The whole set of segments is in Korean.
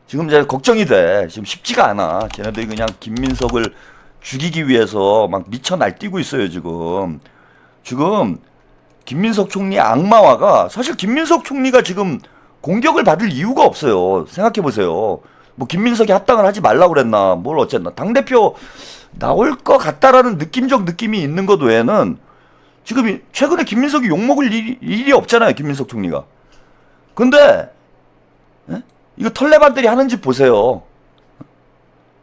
지금 이제 걱정이 돼. 지금 쉽지가 않아. 쟤네들이 그냥 김민석을 죽이기 위해서 막 미쳐 날뛰고 있어요, 지금. 지금 김민석 총리 악마화가 사실 김민석 총리가 지금 공격을 받을 이유가 없어요. 생각해 보세요. 뭐 김민석이 합당을 하지 말라고 그랬나, 뭘 어쨌나. 당대표 나올 것 같다라는 느낌적 느낌이 있는 것 외에는 지금 최근에 김민석이 욕먹을 일이 없잖아요, 김민석 총리가. 근데 예? 이거 털레반들이 하는 짓 보세요.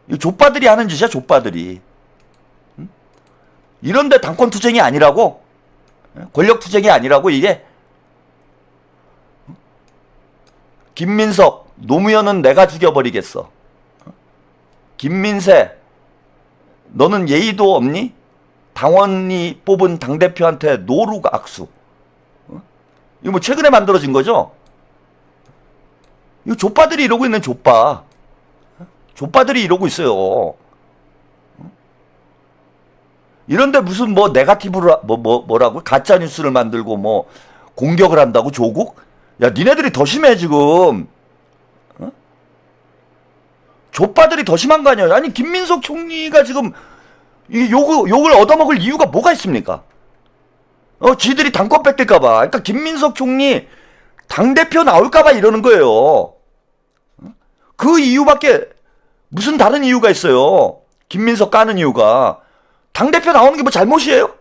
이거 족바들이 하는 짓이야, 족바들이. 응? 이런데 당권 투쟁이 아니라고? 권력 투쟁이 아니라고 이게? 김민석, 노무현은 내가 죽여버리겠어. 김민세, 너는 예의도 없니? 당원이 뽑은 당대표한테 노룩 악수. 이거 뭐 최근에 만들어진 거죠? 이거 족바들이 이러고 있는 족바. 족바들이 이러고 있어요. 이런데 무슨 뭐 네가티브를 뭐라고 가짜 뉴스를 만들고 뭐 공격을 한다고 조국? 야, 니네들이 더 심해 지금. 어? 족바들이 더 심한 거 아니야? 아니 김민석 총리가 지금 이 욕을 얻어먹을 이유가 뭐가 있습니까? 지들이 당권 뺏길까봐. 그러니까 김민석 총리 당대표 나올까봐 이러는 거예요. 그 이유밖에 무슨 다른 이유가 있어요. 김민석 까는 이유가. 당대표 나오는 게 뭐 잘못이에요?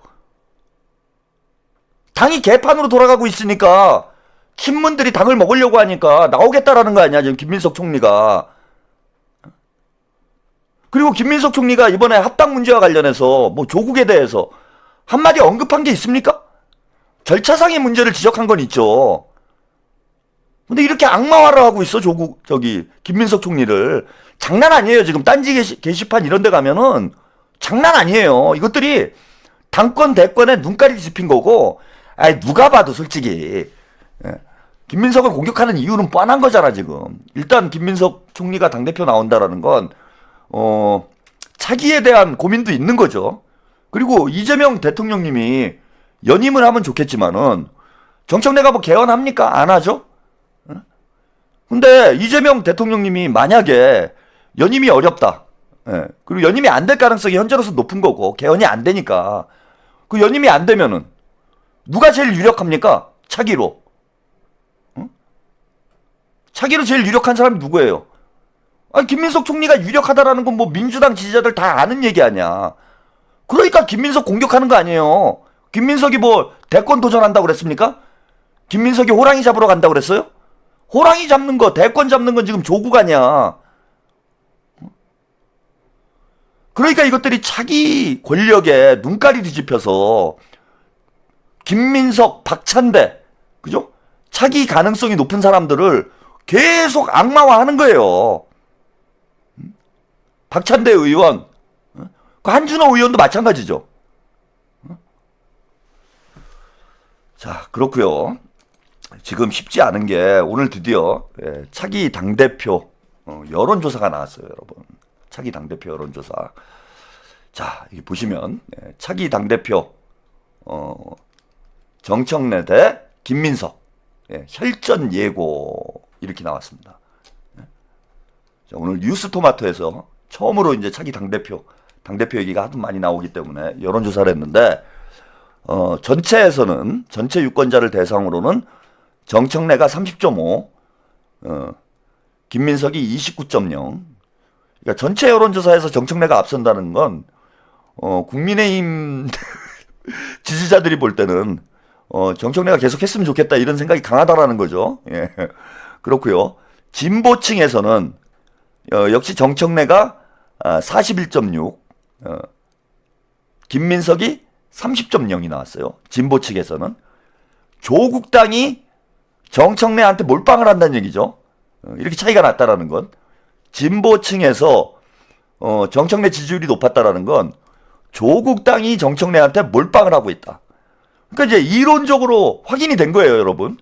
당이 개판으로 돌아가고 있으니까 친문들이 당을 먹으려고 하니까 나오겠다라는 거 아니야, 지금 김민석 총리가. 그리고 김민석 총리가 이번에 합당 문제와 관련해서 뭐 조국에 대해서 한마디 언급한 게 있습니까? 절차상의 문제를 지적한 건 있죠. 근데 이렇게 악마화를 하고 있어, 김민석 총리를. 장난 아니에요, 지금. 딴지 게시판 이런 데 가면은 장난 아니에요. 이것들이 당권, 대권에 눈깔이 짚힌 거고, 아이, 누가 봐도 솔직히. 예. 김민석을 공격하는 이유는 뻔한 거잖아, 지금. 일단 김민석 총리가 당대표 나온다라는 건, 차기에 대한 고민도 있는 거죠. 그리고 이재명 대통령님이 연임을 하면 좋겠지만은, 정청래가 뭐 개헌합니까? 안 하죠? 근데 이재명 대통령님이 만약에 연임이 어렵다. 예. 그리고 연임이 안 될 가능성이 현재로서 높은 거고 개헌이 안 되니까 그 연임이 안 되면은 누가 제일 유력합니까? 차기로. 응? 차기로 제일 유력한 사람이 누구예요? 아니, 김민석 총리가 유력하다라는 건 뭐 민주당 지지자들 다 아는 얘기 아니야. 그러니까 김민석 공격하는 거 아니에요. 김민석이 뭐 대권 도전한다고 그랬습니까? 김민석이 호랑이 잡으러 간다고 그랬어요? 호랑이 잡는 거, 대권 잡는 건 지금 조국 아니야. 그러니까 이것들이 차기 권력에 눈깔이 뒤집혀서 김민석, 박찬대, 그죠? 차기 가능성이 높은 사람들을 계속 악마화하는 거예요. 박찬대 의원, 그 한준호 의원도 마찬가지죠. 자, 그렇고요. 지금 쉽지 않은 게 오늘 드디어 차기 당대표 여론조사가 나왔어요, 여러분. 차기 당대표 여론조사. 자, 여기 보시면 차기 당대표 정청래 대 김민석 혈전 예고 이렇게 나왔습니다. 자, 오늘 뉴스토마토에서 처음으로 이제 차기 당대표 얘기가 하도 많이 나오기 때문에 여론조사를 했는데 전체에서는 전체 유권자를 대상으로는 정청래가 30.5, 김민석이 29.0. 그러니까 전체 여론조사에서 정청래가 앞선다는 건 국민의힘 지지자들이 볼 때는 정청래가 계속 했으면 좋겠다 이런 생각이 강하다라는 거죠. 예. 그렇고요. 진보층에서는 역시 정청래가 41.6, 김민석이 30.0이 나왔어요. 진보 측에서는. 조국당이 정청래한테 몰빵을 한다는 얘기죠. 이렇게 차이가 났다라는 건. 진보층에서 정청래 지지율이 높았다라는 건 조국당이 정청래한테 몰빵을 하고 있다. 그러니까 이제 이론적으로 확인이 된 거예요, 여러분.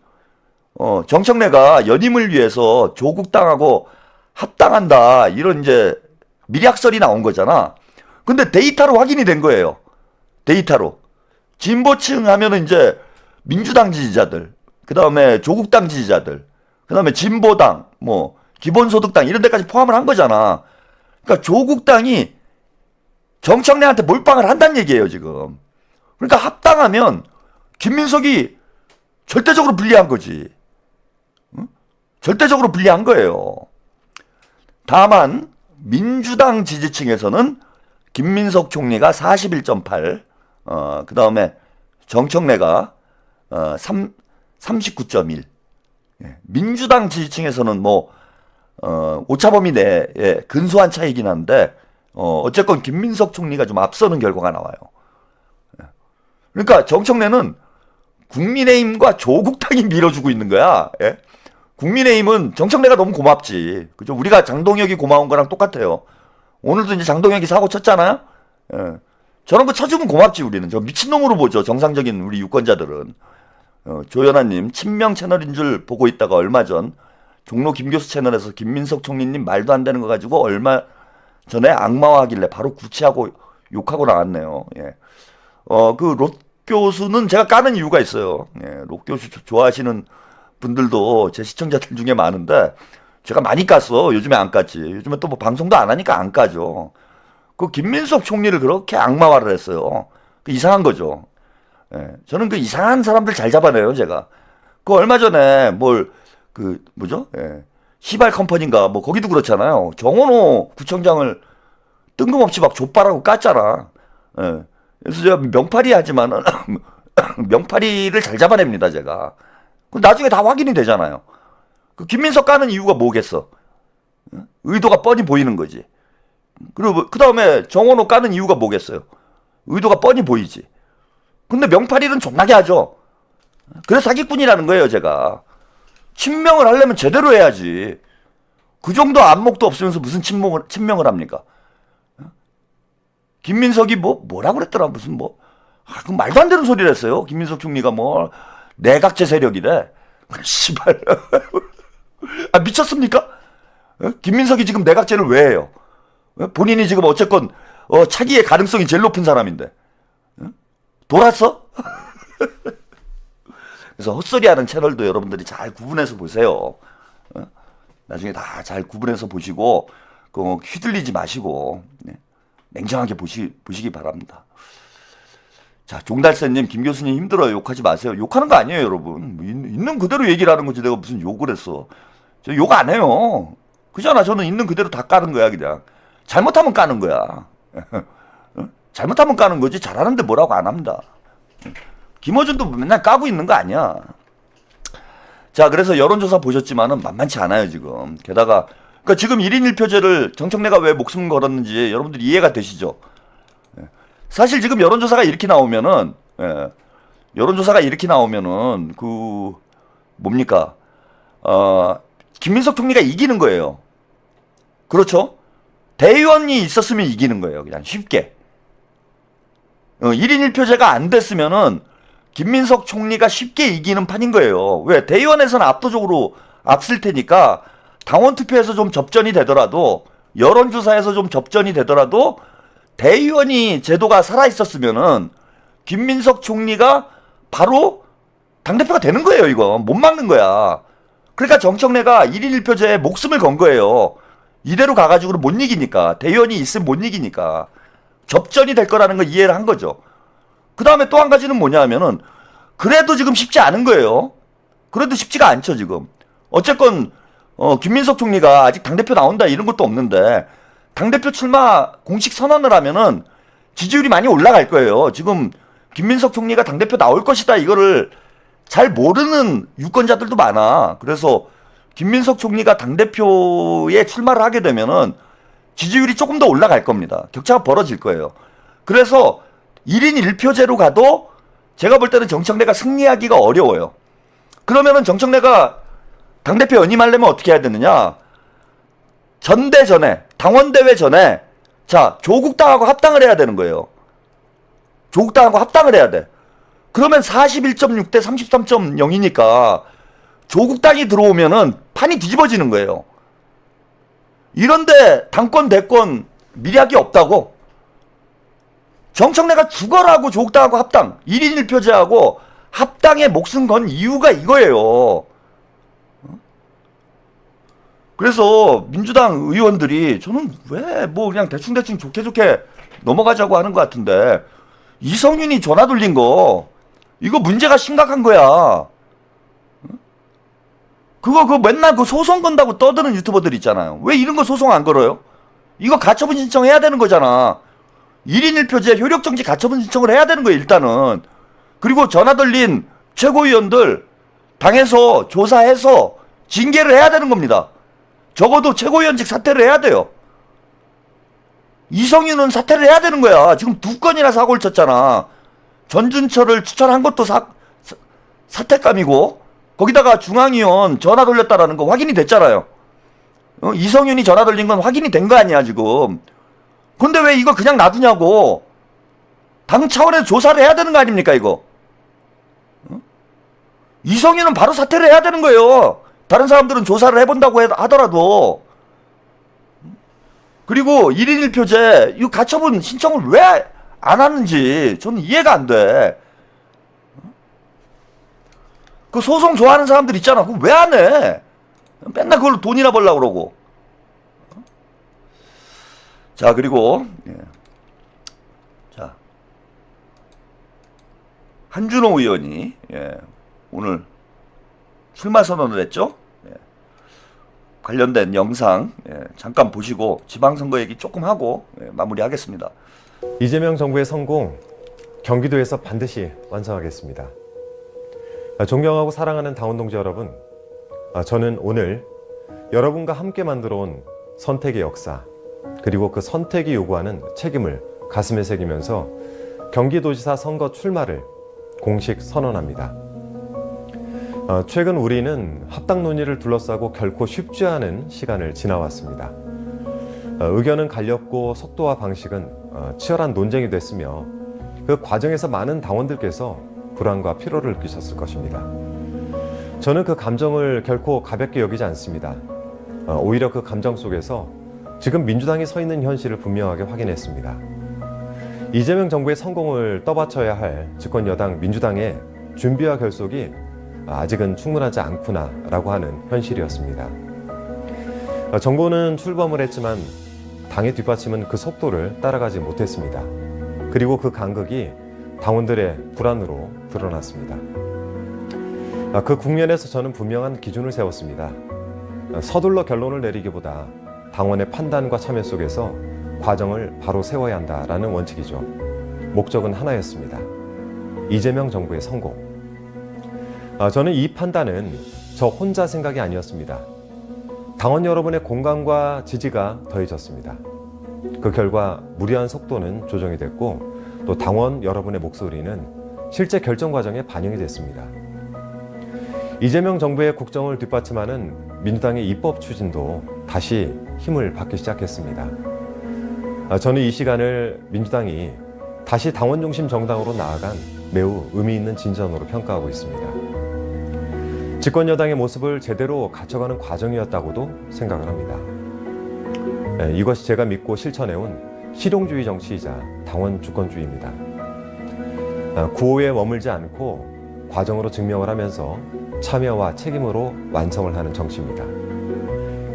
정청래가 연임을 위해서 조국당하고 합당한다. 이런 이제 밀약설이 나온 거잖아. 근데 데이터로 확인이 된 거예요. 데이터로. 진보층 하면은 이제 민주당 지지자들, 그 다음에 조국당 지지자들, 그 다음에 진보당, 뭐, 기본소득당 이런 데까지 포함을 한 거잖아. 그러니까 조국당이 정청래한테 몰빵을 한다는 얘기예요, 지금. 그러니까 합당하면 김민석이 절대적으로 불리한 거지. 응? 절대적으로 불리한 거예요. 다만 민주당 지지층에서는 김민석 총리가 41.8, 그 다음에 정청래가 39.1. 민주당 지지층에서는 뭐 오차범위 내에 근소한 차이긴 한데 어쨌건 김민석 총리가 좀 앞서는 결과가 나와요. 그러니까 정청래는 국민의힘과 조국당이 밀어주고 있는 거야. 예? 국민의힘은 정청래가 너무 고맙지. 그죠? 우리가 장동혁이 고마운 거랑 똑같아요. 오늘도 이제 장동혁이 사고 쳤잖아요. 예. 저런 거 쳐주면 고맙지 우리는. 저 미친놈으로 보죠. 정상적인 우리 유권자들은. 조연아님 친명 채널인 줄 보고 있다가 얼마 전 종로 김교수 채널에서 김민석 총리님 말도 안 되는 거 가지고 얼마 전에 악마화하길래 바로 구치하고 욕하고 나왔네요. 예. 그 롯 교수는 제가 까는 이유가 있어요. 예. 롯 교수 좋아하시는 분들도 제 시청자들 중에 많은데 제가 많이 깠어. 요즘에 안 깠지. 요즘에 또 뭐 방송도 안 하니까 안 까죠. 그 김민석 총리를 그렇게 악마화를 했어요. 그 이상한 거죠. 예. 저는 그 이상한 사람들 잘 잡아내요, 제가. 그 얼마 전에 뭐죠? 예. 시발 컴퍼니인가 뭐 거기도 그렇잖아요. 정원호 구청장을 뜬금없이 막 족발하고 깠잖아. 예. 그래서 제가 명파리 하지만은 명파리를 잘 잡아냅니다, 제가. 그 나중에 다 확인이 되잖아요. 그 김민석 까는 이유가 뭐겠어? 의도가 뻔히 보이는 거지. 그리고 그 다음에 정원호 까는 이유가 뭐겠어요? 의도가 뻔히 보이지. 근데 명파리는 존나게 하죠. 그래서 사기꾼이라는 거예요, 제가. 친명을 하려면 제대로 해야지. 그 정도 안목도 없으면서 무슨 친명을 합니까? 김민석이 뭐라고 그랬더라, 무슨 그 말도 안 되는 소리를 했어요. 김민석 총리가 내각제 세력이래. 씨발. 아, 미쳤습니까? 김민석이 지금 내각제를 왜 해요? 본인이 지금 어쨌건, 차기의 가능성이 제일 높은 사람인데. 돌았어? 그래서 헛소리하는 채널도 여러분들이 잘 구분해서 보세요. 나중에 다 잘 구분해서 보시고 휘둘리지 마시고 냉정하게 보시기 바랍니다. 자, 종달새님, 김 교수님 힘들어요. 욕하지 마세요. 욕하는 거 아니에요, 여러분. 있는 그대로 얘기를 하는 거지 내가 무슨 욕을 했어. 저 욕 안 해요. 그잖아. 저는 있는 그대로 다 까는 거야, 그냥. 잘못하면 까는 거야. 잘못하면 까는 거지 잘하는데 뭐라고 안 합니다. 김어준도 맨날 까고 있는 거 아니야. 자, 그래서 여론조사 보셨지만은 만만치 않아요, 지금. 게다가 그러니까 지금 1인 1표제를 정청래가 왜 목숨 걸었는지 여러분들이 이해가 되시죠? 사실 지금 여론조사가 이렇게 나오면은 뭡니까? 김민석 총리가 이기는 거예요. 그렇죠? 대의원이 있었으면 이기는 거예요, 그냥 쉽게. 1인 1표제가 안 됐으면은 김민석 총리가 쉽게 이기는 판인 거예요. 왜? 대의원에서는 압도적으로 앞설 테니까 당원 투표에서 좀 접전이 되더라도 여론조사에서 좀 접전이 되더라도 대의원이 제도가 살아있었으면은 김민석 총리가 바로 당대표가 되는 거예요, 이거. 못 막는 거야. 그러니까 정청래가 1인 1표제에 목숨을 건 거예요. 이대로 가가지고는 못 이기니까. 대의원이 있으면 못 이기니까. 접전이 될 거라는 걸 이해를 한 거죠. 그 다음에 또 한 가지는 뭐냐 하면은, 그래도 지금 쉽지 않은 거예요. 그래도 쉽지가 않죠, 지금. 어쨌건, 김민석 총리가 아직 당대표 나온다 이런 것도 없는데, 당대표 출마 공식 선언을 하면은 지지율이 많이 올라갈 거예요. 지금 김민석 총리가 당대표 나올 것이다 이거를 잘 모르는 유권자들도 많아. 그래서 김민석 총리가 당대표에 출마를 하게 되면은 지지율이 조금 더 올라갈 겁니다. 격차가 벌어질 거예요. 그래서 1인 1표제로 가도 제가 볼 때는 정청래가 승리하기가 어려워요. 그러면은 정청래가 당대표 연임하려면 어떻게 해야 되느냐? 전대 전에, 당원대회 전에, 자, 조국당하고 합당을 해야 되는 거예요. 조국당하고 합당을 해야 돼. 그러면 41.6 대 33.0이니까 조국당이 들어오면은 판이 뒤집어지는 거예요. 이런데 당권, 대권, 미래학이 없다고? 정청래가 죽어라고 조국당하고 합당, 1인 1표제하고 합당에 목숨 건 이유가 이거예요. 그래서 민주당 의원들이 저는 왜 뭐 그냥 대충대충 좋게 넘어가자고 하는 것 같은데 이성윤이 전화 돌린 거 이거 문제가 심각한 거야. 그거 맨날 그 소송 건다고 떠드는 유튜버들 있잖아요. 왜 이런 거 소송 안 걸어요? 이거 가처분 신청해야 되는 거잖아. 1인 1표제 효력정지 가처분 신청을 해야 되는 거예요, 일단은. 그리고 전화 돌린 최고위원들 당에서 조사해서 징계를 해야 되는 겁니다. 적어도 최고위원직 사퇴를 해야 돼요. 이성윤은 사퇴를 해야 되는 거야. 지금 2건이나 사고를 쳤잖아. 전준철을 추천한 것도 사퇴감이고 거기다가 중앙위원 전화 돌렸다라는 거 확인이 됐잖아요. 이성윤이 전화 돌린 건 확인이 된 거 아니야 지금. 근데 왜 이거 그냥 놔두냐고. 당 차원에서 조사를 해야 되는 거 아닙니까 이거. 이성윤은 바로 사퇴를 해야 되는 거예요. 다른 사람들은 조사를 해본다고 하더라도. 그리고 1인 1표제 이 가처분 신청을 왜 안 하는지 저는 이해가 안 돼. 그 소송 좋아하는 사람들 있잖아. 그거 왜 안 해? 맨날 그걸로 돈이나 벌려고 그러고. 자, 그리고 자, 한준호 의원이 오늘 출마 선언을 했죠. 관련된 영상 잠깐 보시고 지방선거 얘기 조금 하고 마무리하겠습니다. 이재명 정부의 성공, 경기도에서 반드시 완성하겠습니다. 존경하고 사랑하는 당원 동지 여러분, 저는 오늘 여러분과 함께 만들어온 선택의 역사, 그리고 그 선택이 요구하는 책임을 가슴에 새기면서 경기도지사 선거 출마를 공식 선언합니다. 최근 우리는 합당 논의를 둘러싸고 결코 쉽지 않은 시간을 지나왔습니다. 의견은 갈렸고 속도와 방식은 치열한 논쟁이 됐으며 그 과정에서 많은 당원들께서 불안과 피로를 느끼셨을 것입니다. 저는 그 감정을 결코 가볍게 여기지 않습니다. 오히려 그 감정 속에서 지금 민주당이 서 있는 현실을 분명하게 확인했습니다. 이재명 정부의 성공을 떠받쳐야 할 집권 여당 민주당의 준비와 결속이 아직은 충분하지 않구나라고 하는 현실이었습니다. 정부는 출범을 했지만 당의 뒷받침은 그 속도를 따라가지 못했습니다. 그리고 그 간극이 당원들의 불안으로 드러났습니다. 그 국면에서 저는 분명한 기준을 세웠습니다. 서둘러 결론을 내리기보다 당원의 판단과 참여 속에서 과정을 바로 세워야 한다라는 원칙이죠. 목적은 하나였습니다. 이재명 정부의 성공. 저는 이 판단은 저 혼자 생각이 아니었습니다. 당원 여러분의 공감과 지지가 더해졌습니다. 그 결과 무리한 속도는 조정이 됐고 또 당원 여러분의 목소리는 실제 결정 과정에 반영이 됐습니다. 이재명 정부의 국정을 뒷받침하는 민주당의 입법 추진도 다시 힘을 받기 시작했습니다. 저는 이 시간을 민주당이 다시 당원 중심 정당으로 나아간 매우 의미 있는 진전으로 평가하고 있습니다. 집권 여당의 모습을 제대로 갖춰가는 과정이었다고도 생각을 합니다. 이것이 제가 믿고 실천해온 실용주의 정치이자 당원 주권주의입니다. 구호에 머물지 않고 과정으로 증명을 하면서 참여와 책임으로 완성을 하는 정치입니다.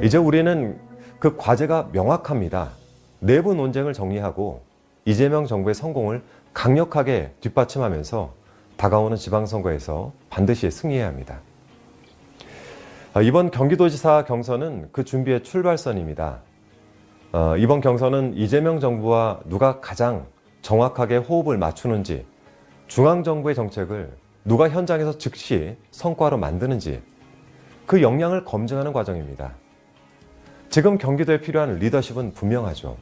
이제 우리는 그 과제가 명확합니다. 내부 논쟁을 정리하고 이재명 정부의 성공을 강력하게 뒷받침하면서 다가오는 지방선거에서 반드시 승리해야 합니다. 이번 경기도지사 경선은 그 준비의 출발선입니다. 이번 경선은 이재명 정부와 누가 가장 정확하게 호흡을 맞추는지, 중앙정부의 정책을 누가 현장에서 즉시 성과로 만드는지 그 역량을 검증하는 과정입니다. 지금 경기도에 필요한 리더십은 분명하죠.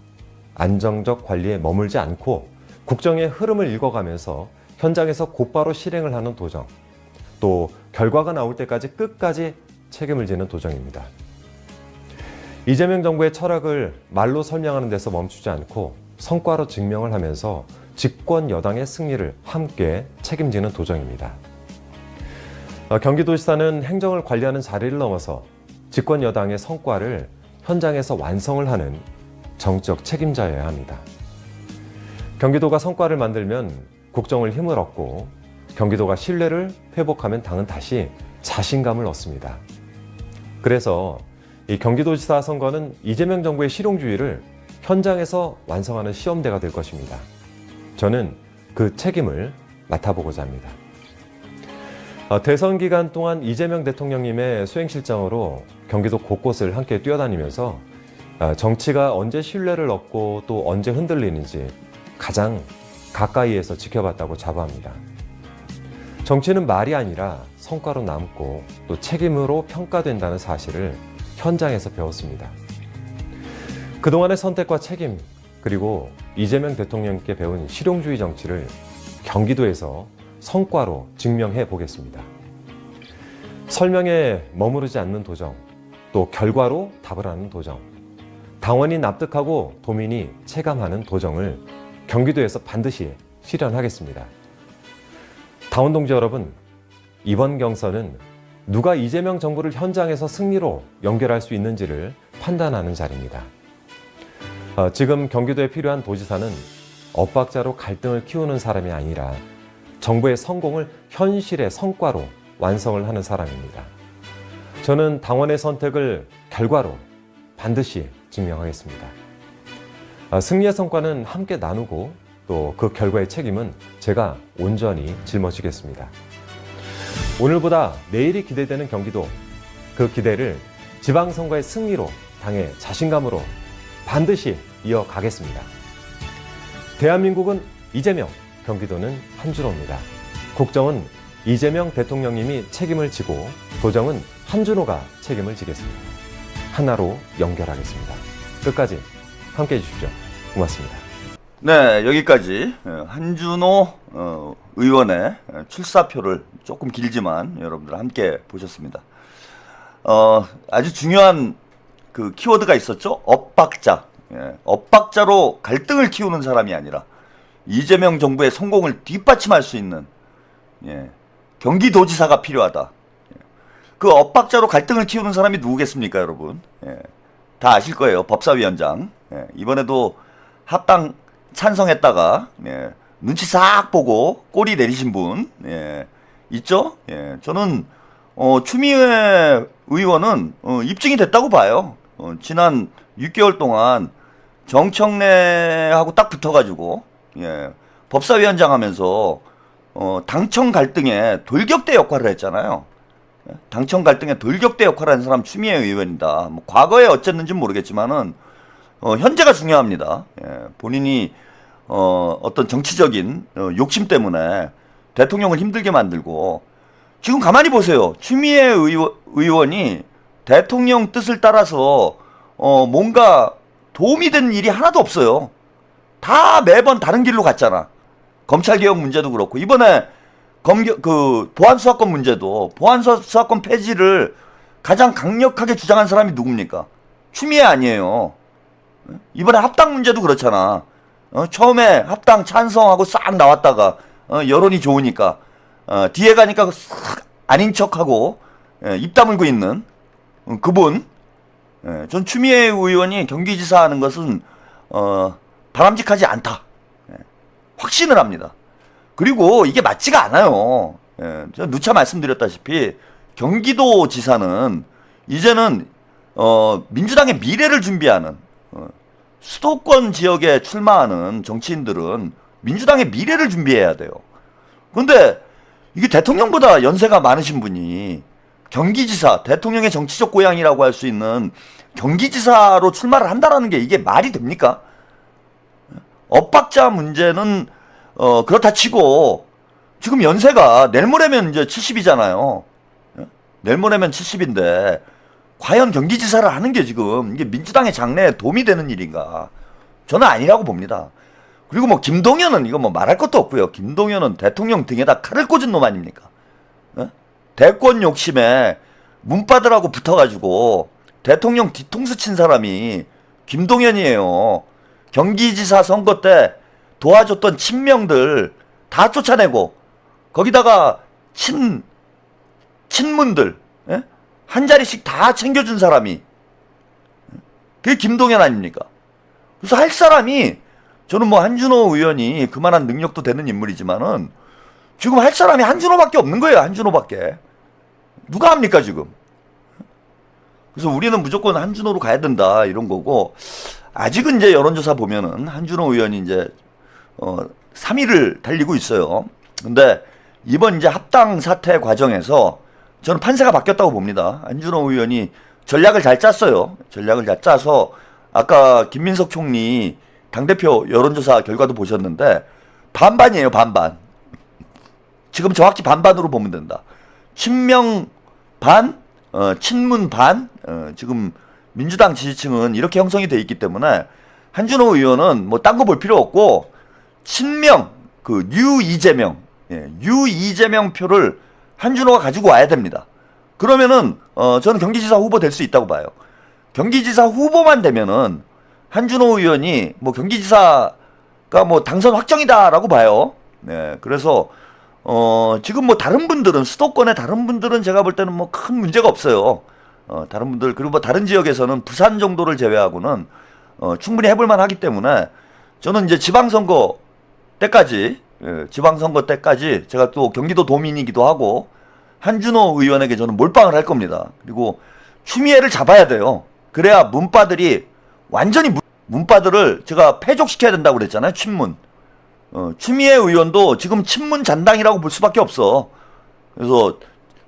안정적 관리에 머물지 않고 국정의 흐름을 읽어가면서 현장에서 곧바로 실행을 하는 도정, 또 결과가 나올 때까지 끝까지 책임을 지는 도정입니다. 이재명 정부의 철학을 말로 설명하는 데서 멈추지 않고 성과로 증명을 하면서 집권 여당의 승리를 함께 책임지는 도정입니다. 경기도지사는 행정을 관리하는 자리를 넘어서 집권 여당의 성과를 현장에서 완성을 하는 정적 책임자여야 합니다. 경기도가 성과를 만들면 국정을 힘을 얻고 경기도가 신뢰를 회복하면 당은 다시 자신감을 얻습니다. 그래서 이 경기도지사 선거는 이재명 정부의 실용주의를 현장에서 완성하는 시험대가 될 것입니다. 저는 그 책임을 맡아보고자 합니다. 대선 기간 동안 이재명 대통령님의 수행실장으로 경기도 곳곳을 함께 뛰어다니면서 정치가 언제 신뢰를 얻고 또 언제 흔들리는지 가장 가까이에서 지켜봤다고 자부합니다. 정치는 말이 아니라 성과로 남고 또 책임으로 평가된다는 사실을 현장에서 배웠습니다. 그동안의 선택과 책임, 그리고 이재명 대통령께 배운 실용주의 정치를 경기도에서 성과로 증명해 보겠습니다. 설명에 머무르지 않는 도정, 또 결과로 답을 하는 도정, 당원이 납득하고 도민이 체감하는 도정을 경기도에서 반드시 실현하겠습니다. 당원 동지 여러분, 이번 경선은 누가 이재명 정부를 현장에서 승리로 연결할 수 있는지를 판단하는 자리입니다. 지금 경기도에 필요한 도지사는 엇박자로 갈등을 키우는 사람이 아니라 정부의 성공을 현실의 성과로 완성을 하는 사람입니다. 저는 당원의 선택을 결과로 반드시 증명하겠습니다. 승리의 성과는 함께 나누고 또 그 결과의 책임은 제가 온전히 짊어지겠습니다. 오늘보다 내일이 기대되는 경기도, 그 기대를 지방선거의 승리로 당의 자신감으로 반드시 이어가겠습니다. 대한민국은 이재명, 경기도는 한준호입니다. 국정은 이재명 대통령님이 책임을 지고 도정은 한준호가 책임을 지겠습니다. 하나로 연결하겠습니다. 끝까지 함께해 주십시오. 고맙습니다. 네, 여기까지 한준호 의원의 출사표를 조금 길지만 여러분들 함께 보셨습니다. 아주 중요한 그 키워드가 있었죠. 엇박자. 엇박자로 갈등을 키우는 사람이 아니라 이재명 정부의 성공을 뒷받침할 수 있는 경기도지사가 필요하다. 그 엇박자로 갈등을 키우는 사람이 누구겠습니까, 여러분? 다 아실 거예요. 법사위원장. 이번에도 합당 찬성했다가 눈치 싹 보고 꼬리 내리신 분 있죠? 저는 추미애 의원은 입증이 됐다고 봐요. 지난 6개월 동안 정청래하고 딱 붙어가지고 법사위원장 하면서 당청 갈등에 돌격대 역할을 했잖아요. 당청 갈등에 돌격대 역할을 한 사람 추미애 의원이다. 뭐 과거에 어쨌는지는 모르겠지만은 현재가 중요합니다. 본인이 어떤 정치적인 욕심 때문에 대통령을 힘들게 만들고 지금 가만히 보세요. 추미애 의원이 대통령 뜻을 따라서 뭔가 도움이 된 일이 하나도 없어요. 다 매번 다른 길로 갔잖아. 검찰개혁 문제도 그렇고 이번에 보안수사권 문제도 보안수사권 폐지를 가장 강력하게 주장한 사람이 누굽니까? 추미애 아니에요. 이번에 합당 문제도 그렇잖아. 처음에 합당 찬성하고 싹 나왔다가 여론이 좋으니까 뒤에 가니까 싹 아닌 척하고 입 다물고 있는 그분. 전 추미애 의원이 경기지사 하는 것은 바람직하지 않다. 확신을 합니다. 그리고 이게 맞지가 않아요. 제가 누차 말씀드렸다시피 경기도지사는 이제는 민주당의 미래를 준비하는 수도권 지역에 출마하는 정치인들은 민주당의 미래를 준비해야 돼요. 그런데 이게 대통령보다 연세가 많으신 분이 경기지사, 대통령의 정치적 고향이라고 할 수 있는 경기지사로 출마를 한다라는 게 이게 말이 됩니까? 엇박자 문제는 그렇다 치고 지금 연세가 내일 모레면 이제 70이잖아요. 내일 모레면 70인데 과연 경기지사를 하는 게 지금 이게 민주당의 장래에 도움이 되는 일인가? 저는 아니라고 봅니다. 그리고 뭐 김동연은 이거 뭐 말할 것도 없고요. 김동연은 대통령 등에다 칼을 꽂은 놈 아닙니까? 대권 욕심에 문바들하고 붙어가지고 대통령 뒤통수 친 사람이 김동연이에요. 경기지사 선거 때 도와줬던 친명들 다 쫓아내고 거기다가 친문들 한 자리씩 다 챙겨준 사람이 그게 김동연 아닙니까? 그래서 할 사람이 저는 뭐 한준호 의원이 그만한 능력도 되는 인물이지만은 지금 할 사람이 한준호밖에 없는 거예요. 한준호밖에. 누가 합니까 지금? 그래서 우리는 무조건 한준호로 가야 된다 이런 거고, 아직은 이제 여론조사 보면은 한준호 의원이 이제 3위를 달리고 있어요. 근데 이번 이제 합당 사퇴 과정에서 저는 판세가 바뀌었다고 봅니다. 한준호 의원이 전략을 잘 짰어요. 전략을 잘 짜서 아까 김민석 총리 당대표 여론조사 결과도 보셨는데 반반이에요, 반반. 지금 정확히 반반으로 보면 된다. 친명 반, 친문 반, 지금 민주당 지지층은 이렇게 형성이 돼 있기 때문에 한준호 의원은 뭐 딴 거 볼 필요 없고 친명, 그 뉴 이재명, 뉴 이재명 표를 한준호가 가지고 와야 됩니다. 그러면은 저는 경기지사 후보 될 수 있다고 봐요. 경기지사 후보만 되면은 한준호 의원이 뭐 경기지사가 뭐 당선 확정이다라고 봐요. 네, 그래서 지금 뭐 다른 분들은 수도권의 다른 분들은 제가 볼 때는 뭐 큰 문제가 없어요. 다른 분들 그리고 뭐 다른 지역에서는 부산 정도를 제외하고는 충분히 해볼만 하기 때문에 저는 이제 지방선거 때까지 제가 또 경기도 도민이기도 하고 한준호 의원에게 저는 몰빵을 할 겁니다. 그리고 추미애를 잡아야 돼요. 그래야 문바들이 완전히 문바들을 제가 패족시켜야 된다고 그랬잖아요. 친문. 추미애 의원도 지금 친문 잔당이라고 볼 수밖에 없어. 그래서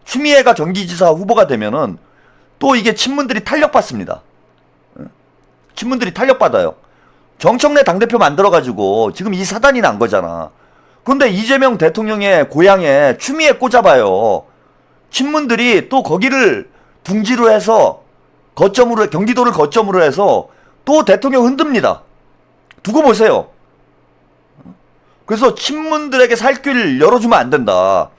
추미애가 경기지사 후보가 되면은 또 이게 친문들이 탄력받습니다. 친문들이 탄력받아요. 정청래 당대표 만들어가지고 지금 이 사단이 난 거잖아. 그런데 이재명 대통령의 고향에 추미애 꽂아봐요. 친문들이 또 거기를 둥지로 해서 경기도를 거점으로 해서 또 대통령 흔듭니다. 두고 보세요. 그래서 친문들에게 살 길 열어주면 안 된다.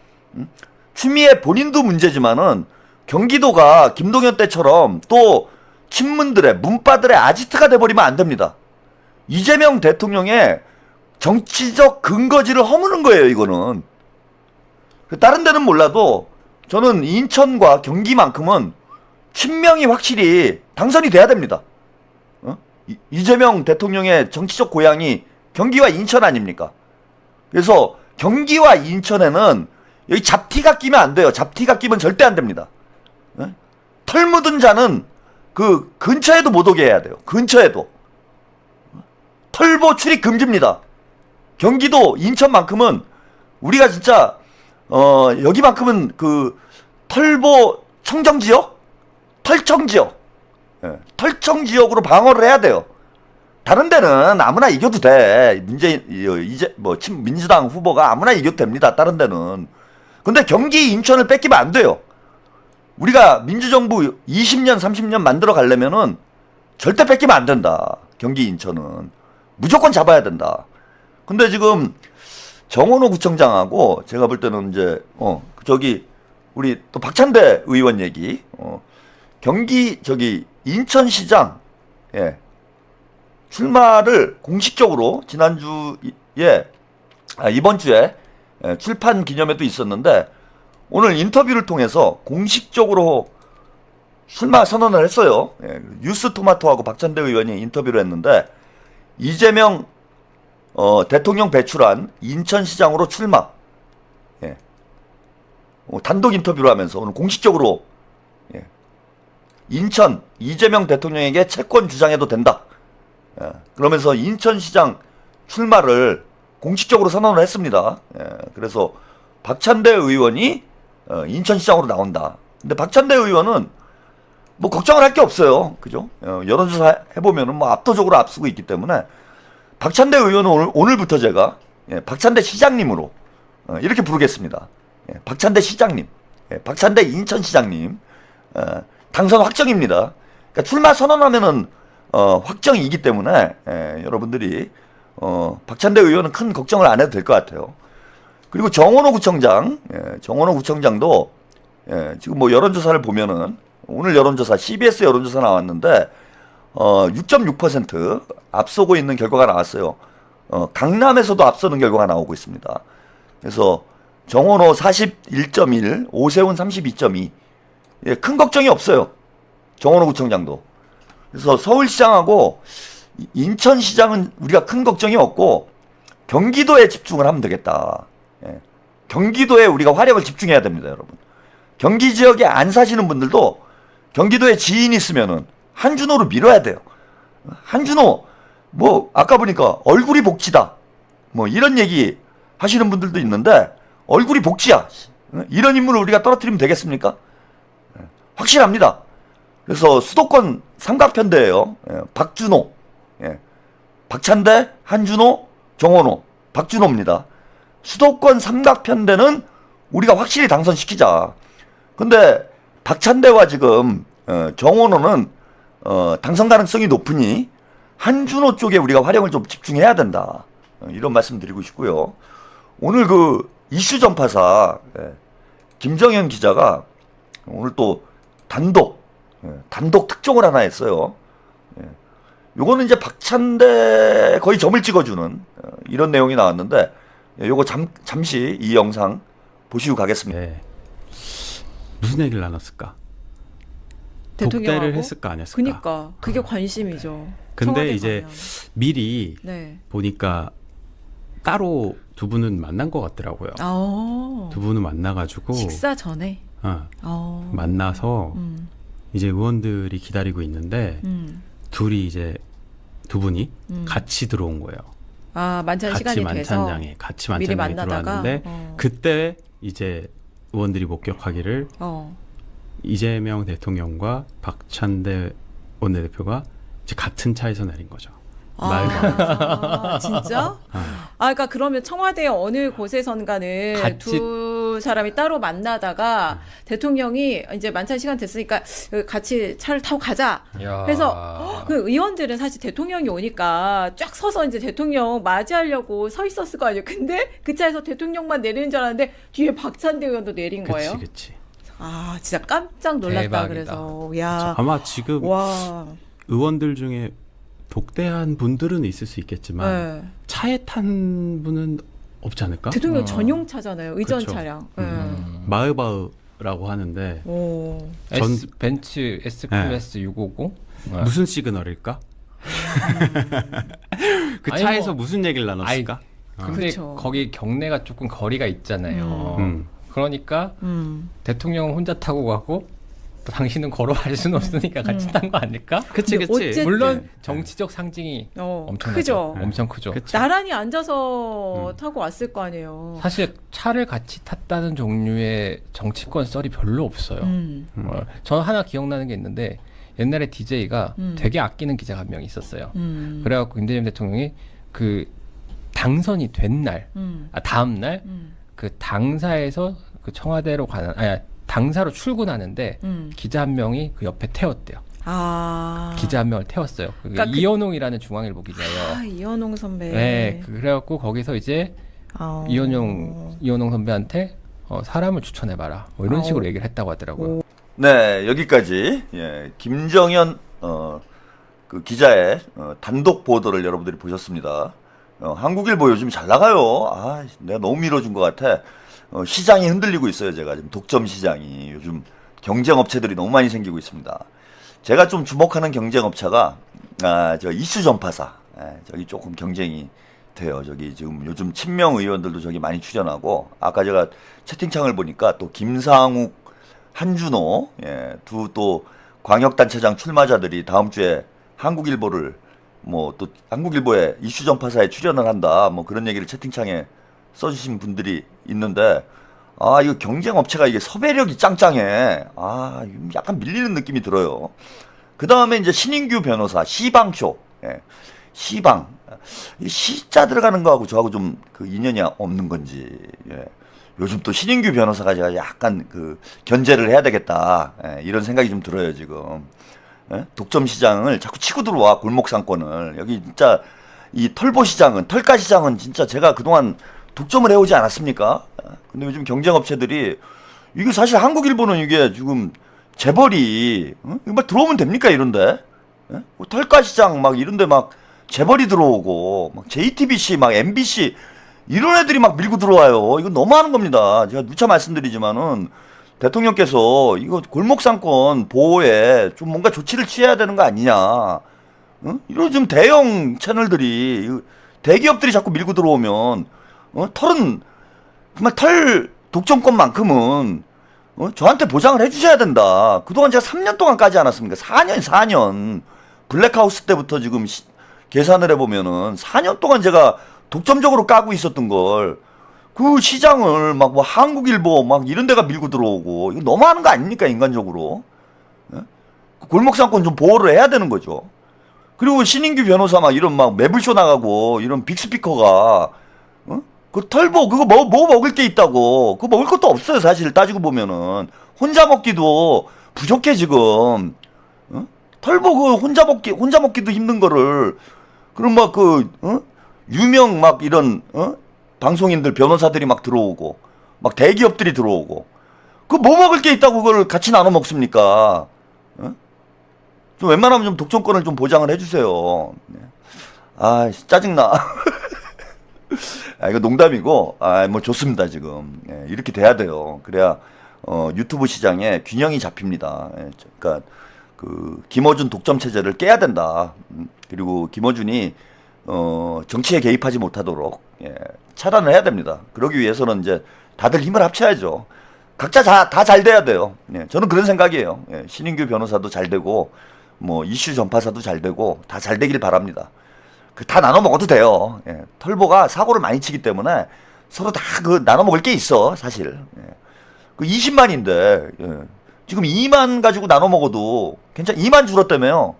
추미애 본인도 문제지만은 경기도가 김동연 때처럼 또 친문들의 문바들의 아지트가 돼버리면 안 됩니다. 이재명 대통령의 정치적 근거지를 허무는 거예요, 이거는. 다른 데는 몰라도 저는 인천과 경기만큼은 친명이 확실히 당선이 돼야 됩니다. 이재명 대통령의 정치적 고향이 경기와 인천 아닙니까? 그래서 경기와 인천에는 여기 잡티가 끼면 안 돼요. 잡티가 끼면 절대 안 됩니다. 털 묻은 자는 그 근처에도 못 오게 해야 돼요. 근처에도. 털보 출입 금지입니다. 경기도 인천만큼은 우리가 진짜 여기만큼은 그 털보 청정지역? 털청지역. 털청지역으로 방어를 해야 돼요. 다른 데는 아무나 이겨도 돼. 민주당 후보가 아무나 이겨도 됩니다. 다른 데는. 근데 경기 인천을 뺏기면 안 돼요. 우리가 민주정부 20년, 30년 만들어 가려면은 절대 뺏기면 안 된다. 경기 인천은. 무조건 잡아야 된다. 근데 지금 정원호 구청장하고 제가 볼 때는 이제, 우리 또 박찬대 의원 얘기, 인천시장, 출마를 공식적으로 이번 주에 출판 기념회도 있었는데 오늘 인터뷰를 통해서 공식적으로 출마 선언을 했어요. 뉴스토마토하고 박찬대 의원이 인터뷰를 했는데 이재명 대통령 배출한 인천시장으로 출마. 단독 인터뷰를 하면서 오늘 공식적으로 인천 이재명 대통령에게 채권 주장해도 된다. 그러면서 인천시장 출마를 공식적으로 선언을 했습니다. 그래서 박찬대 의원이 인천시장으로 나온다. 근데 박찬대 의원은 뭐 걱정을 할 게 없어요. 그죠? 여론조사 해보면은 뭐 압도적으로 앞서고 있기 때문에 박찬대 의원은 오늘부터 제가 박찬대 시장님으로 이렇게 부르겠습니다. 박찬대 시장님, 박찬대 인천시장님 당선 확정입니다. 그러니까 출마 선언하면은 확정이기 때문에 여러분들이 박찬대 의원은 큰 걱정을 안 해도 될 것 같아요. 그리고 정원호 구청장도 지금 뭐 여론조사를 보면은 오늘 여론조사 CBS 여론조사 나왔는데 6.6% 앞서고 있는 결과가 나왔어요. 강남에서도 앞서는 결과가 나오고 있습니다. 그래서 정원호 41.1, 오세훈 32.2. 큰 걱정이 없어요. 정원호 구청장도. 그래서 서울시장하고 인천시장은 우리가 큰 걱정이 없고 경기도에 집중을 하면 되겠다. 경기도에 우리가 화력을 집중해야 됩니다, 여러분. 경기 지역에 안 사시는 분들도 경기도에 지인이 있으면은 한준호로 밀어야 돼요. 한준호 뭐 아까 보니까 얼굴이 복지다 뭐 이런 얘기 하시는 분들도 있는데 얼굴이 복지야. 이런 인물을 우리가 떨어뜨리면 되겠습니까? 확실합니다. 그래서 수도권 삼각편대예요. 박준호, 박찬대, 한준호, 정원호, 박준호입니다. 수도권 삼각편대는 우리가 확실히 당선시키자. 근데 박찬대와 지금 정원호는 당선 가능성이 높으니 한준호 쪽에 우리가 활용을 좀 집중해야 된다. 이런 말씀 드리고 싶고요. 오늘 그 이슈 전파사 김정현 기자가 오늘 또 단독 특종을 하나 했어요. 요거는 이제 박찬대 거의 점을 찍어주는 이런 내용이 나왔는데 요거 잠시 이 영상 보시고 가겠습니다. 네. 무슨 얘기를 나눴을까? 대통령하고? 독대를 했을까 안 했을까? 그니까 그게 관심이죠. 근데 청와대 이제 가면. 미리 네. 보니까 따로 두 분은 만난 것 같더라고요. 두 분은 만나가지고 식사 전에. 만나서 이제 의원들이 기다리고 있는데 둘이 이제 두 분이 같이 들어온 거예요. 아 만찬 같이 시간이 돼서 만찬장에 같이 미리 만찬장에 만나다가 들어왔는데 그때 이제 의원들이 목격하기를 이재명 대통령과 박찬대 원내대표가 이제 같은 차에서 내린 거죠. 진짜? 그러니까 그러면 청와대 어느 곳에선가는 같이- 두 사람이 따로 만나다가 대통령이 이제 만찬 시간 됐으니까 같이 차를 타고 가자. 그래서 그 의원들은 사실 대통령이 오니까 쫙 서서 이제 대통령 맞이하려고 서 있었을 거 아니에요. 근데 그 차에서 대통령만 내리는 줄 알았는데 뒤에 박찬대 의원도 내린 거예요. 그치. 진짜 깜짝 놀랐다. 대박이다. 그래서 야, 아마 지금 와, 의원들 중에 독대한 분들은 있을 수 있겠지만 네. 차에 탄 분은 없지 않을까? 대통령 전용 차잖아요. 의전 그쵸. 차량. 마으바으라고 하는데 오. 벤츠 S 클래스 650 무슨 시그널일까? 그 아니, 차에서 뭐- 무슨 얘기를 나눴을까? 근데 그렇죠. 거기 경내가 조금 거리가 있잖아요. 음. 그러니까 음. 대통령은 혼자 타고 가고 또 당신은 걸어갈 수는 없으니까 같이 탄 거 아닐까? 그치 근데 그치. 어쨌든- 물론 정치적 상징이 엄청나죠. 크죠. 엄청 크죠. 그치. 나란히 앉아서 타고 왔을 거 아니에요. 사실 차를 같이 탔다는 종류의 정치권 썰이 별로 없어요. 저는 하나 기억나는 게 있는데 옛날에 DJ가 되게 아끼는 기자가 한 명 있었어요. 그래갖고 김대중 대통령이 그 당선이 된 날, 다음 날 그 당사에서 그 청와대로 가는, 당사로 출근하는데 기자 한 명이 그 옆에 태웠대요. 기자 한 명을 태웠어요. 그게 그러니까 이현웅이라는 중앙일보 기자예요. 이현웅 선배. 네, 그래갖고 거기서 이제 이현웅 선배한테 사람을 추천해봐라. 뭐 이런 식으로 얘기를 했다고 하더라고요. 네, 여기까지 김정현 그 기자의 단독 보도를 여러분들이 보셨습니다. 한국일보 요즘 잘 나가요. 내가 너무 밀어준 것 같아. 시장이 흔들리고 있어요. 제가 지금 독점 시장이 요즘 경쟁 업체들이 너무 많이 생기고 있습니다. 제가 좀 주목하는 경쟁 업체가 저 이슈 전파사. 저기 조금 경쟁이 돼요. 저기 지금 요즘 친명 의원들도 저기 많이 출연하고 아까 제가 채팅창을 보니까 또 김상욱, 한준호 두 또 광역단체장 출마자들이 다음 주에 한국일보를 뭐 또 한국일보에 이슈 전파사에 출연을 한다 뭐 그런 얘기를 채팅창에 써주신 분들이 있는데 이거 경쟁 업체가 이게 섭외력이 짱짱해. 약간 밀리는 느낌이 들어요. 그 다음에 이제 신인규 변호사 시방쇼. 시방 이 시자 들어가는 거하고 저하고 좀 그 인연이 없는 건지 요즘 또 신인규 변호사가 제가 약간 그 견제를 해야 되겠다 이런 생각이 좀 들어요 지금. 독점 시장을 자꾸 치고 들어와 골목 상권을. 여기 진짜 이 털보 시장은 털가 시장은 진짜 제가 그동안 독점을 해오지 않았습니까? 근데 요즘 경쟁 업체들이 이게 사실 한국일보는 이게 지금 재벌이 이거 막 들어오면 됩니까 이런데? 뭐 털가 시장 막 이런데 막 재벌이 들어오고 막 JTBC 막 MBC 이런 애들이 막 밀고 들어와요. 이건 너무하는 겁니다. 제가 누차 말씀드리지만은 대통령께서 이거 골목상권 보호에 좀 뭔가 조치를 취해야 되는 거 아니냐. 이런 좀 대형 채널들이 대기업들이 자꾸 밀고 들어오면 털은 정말 털 독점권만큼은 저한테 보장을 해주셔야 된다. 그동안 제가 3년 동안 까지 않았습니까? 4년. 블랙하우스 때부터 지금 계산을 해보면은 4년 동안 제가 독점적으로 까고 있었던 걸, 그 시장을 막 뭐 한국일보 막 이런 데가 밀고 들어오고, 이거 너무하는 거 아닙니까, 인간적으로? 예? 골목상권 좀 보호를 해야 되는 거죠. 그리고 신인규 변호사 막 이런 막 매불쇼 나가고 이런 빅스피커가, 그 털보 그거 뭐 먹을 게 있다고. 그거 먹을 것도 없어요, 사실 따지고 보면은. 혼자 먹기도 부족해 지금. 털보 그 혼자 먹기도 힘든 거를, 그럼 막 유명 막 이런 방송인들 변호사들이 막 들어오고 막 대기업들이 들어오고, 그 뭐 먹을 게 있다고 그걸 같이 나눠 먹습니까? 좀 웬만하면 좀 독점권을 좀 보장을 해주세요. 아 짜증나. 이거 농담이고, 뭐 좋습니다 지금. 이렇게 돼야 돼요. 그래야 유튜브 시장에 균형이 잡힙니다. 그러니까 그 김어준 독점 체제를 깨야 된다. 그리고 김어준이 정치에 개입하지 못하도록 차단을 해야 됩니다. 그러기 위해서는 이제 다들 힘을 합쳐야죠. 각자 다 잘 돼야 돼요. 저는 그런 생각이에요. 신인규 변호사도 잘 되고, 뭐 이슈 전파사도 잘 되고, 다 잘 되길 바랍니다. 다 나눠 먹어도 돼요. 털보가 사고를 많이 치기 때문에 서로 다 그 나눠 먹을 게 있어, 사실. 그 20만인데 지금 2만 가지고 나눠 먹어도 괜찮. 2만 줄었다며요.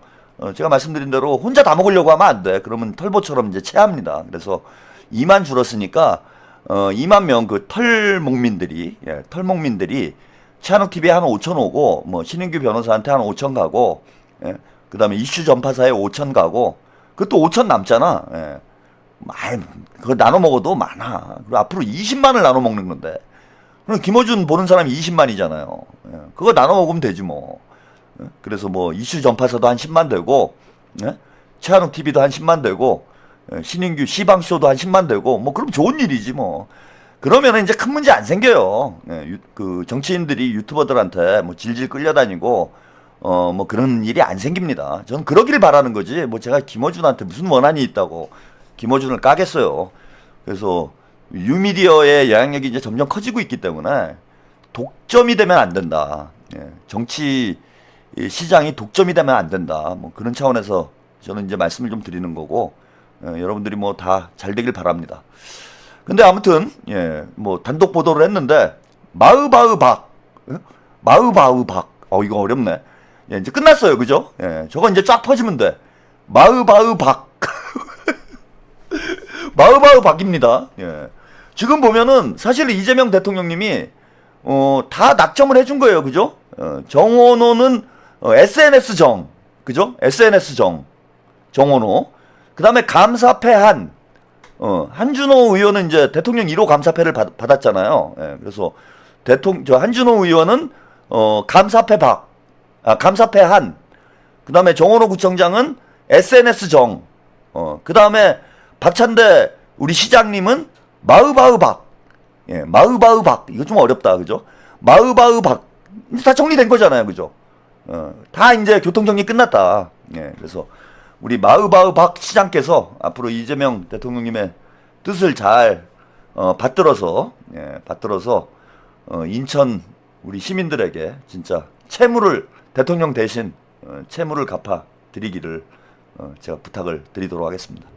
제가 말씀드린 대로 혼자 다 먹으려고 하면 안 돼. 그러면 털보처럼 이제 체합니다. 그래서 2만 줄었으니까 2만 명 그 털목민들이 최한욱 TV에 한 5천 오고, 뭐 신인규 변호사한테 한 5천 가고, 그다음에 이슈 전파사에 5천 가고, 그것도 5천 남잖아. 그거 나눠 먹어도 많아. 그리고 앞으로 20만을 나눠 먹는 건데. 그럼 김어준 보는 사람이 20만이잖아요. 그거 나눠 먹으면 되지 뭐. 그래서 뭐 이슈 전파사도 한 10만 되고, 최한욱 TV도 한 10만 되고, 신인규 시방쇼도 한 10만 되고, 뭐 그럼 좋은 일이지 뭐. 그러면은 이제 큰 문제 안 생겨요. 그 정치인들이 유튜버들한테 뭐 질질 끌려다니고 뭐 그런 일이 안 생깁니다. 저는 그러기를 바라는 거지. 뭐 제가 김어준한테 무슨 원한이 있다고 김어준을 까겠어요. 그래서 뉴미디어의 영향력이 이제 점점 커지고 있기 때문에 독점이 되면 안 된다. 정치 시장이 독점이 되면 안 된다. 뭐 그런 차원에서 저는 이제 말씀을 좀 드리는 거고, 여러분들이 뭐 다 잘 되길 바랍니다. 근데 아무튼 뭐 단독 보도를 했는데 마으바으박 이거 어렵네. 이제 끝났어요, 그죠? 저거 이제 쫙 퍼지면 돼. 마으바으박 마으바으박입니다. 지금 보면은 사실 이재명 대통령님이 다 낙점을 해준 거예요, 그죠? 정원호는 SNS 정, 그죠? SNS 정원호. 그 다음에 감사패 한준호 의원은 이제 대통령 1호 감사패를 받았잖아요. 그래서 한준호 의원은 감사패 감사패 그 다음에 정원호 구청장은 SNS 정, 그 다음에 박찬대 우리 시장님은 마으바으박. 마으바으박. 이거 좀 어렵다, 그죠? 마으바으박. 다 정리된 거잖아요, 그죠? 다 이제 교통정리 끝났다. 그래서 우리 마으바으박 시장께서 앞으로 이재명 대통령님의 뜻을 잘 받들어서 인천 우리 시민들에게 진짜 대통령 대신 채무를 갚아 드리기를 제가 부탁을 드리도록 하겠습니다.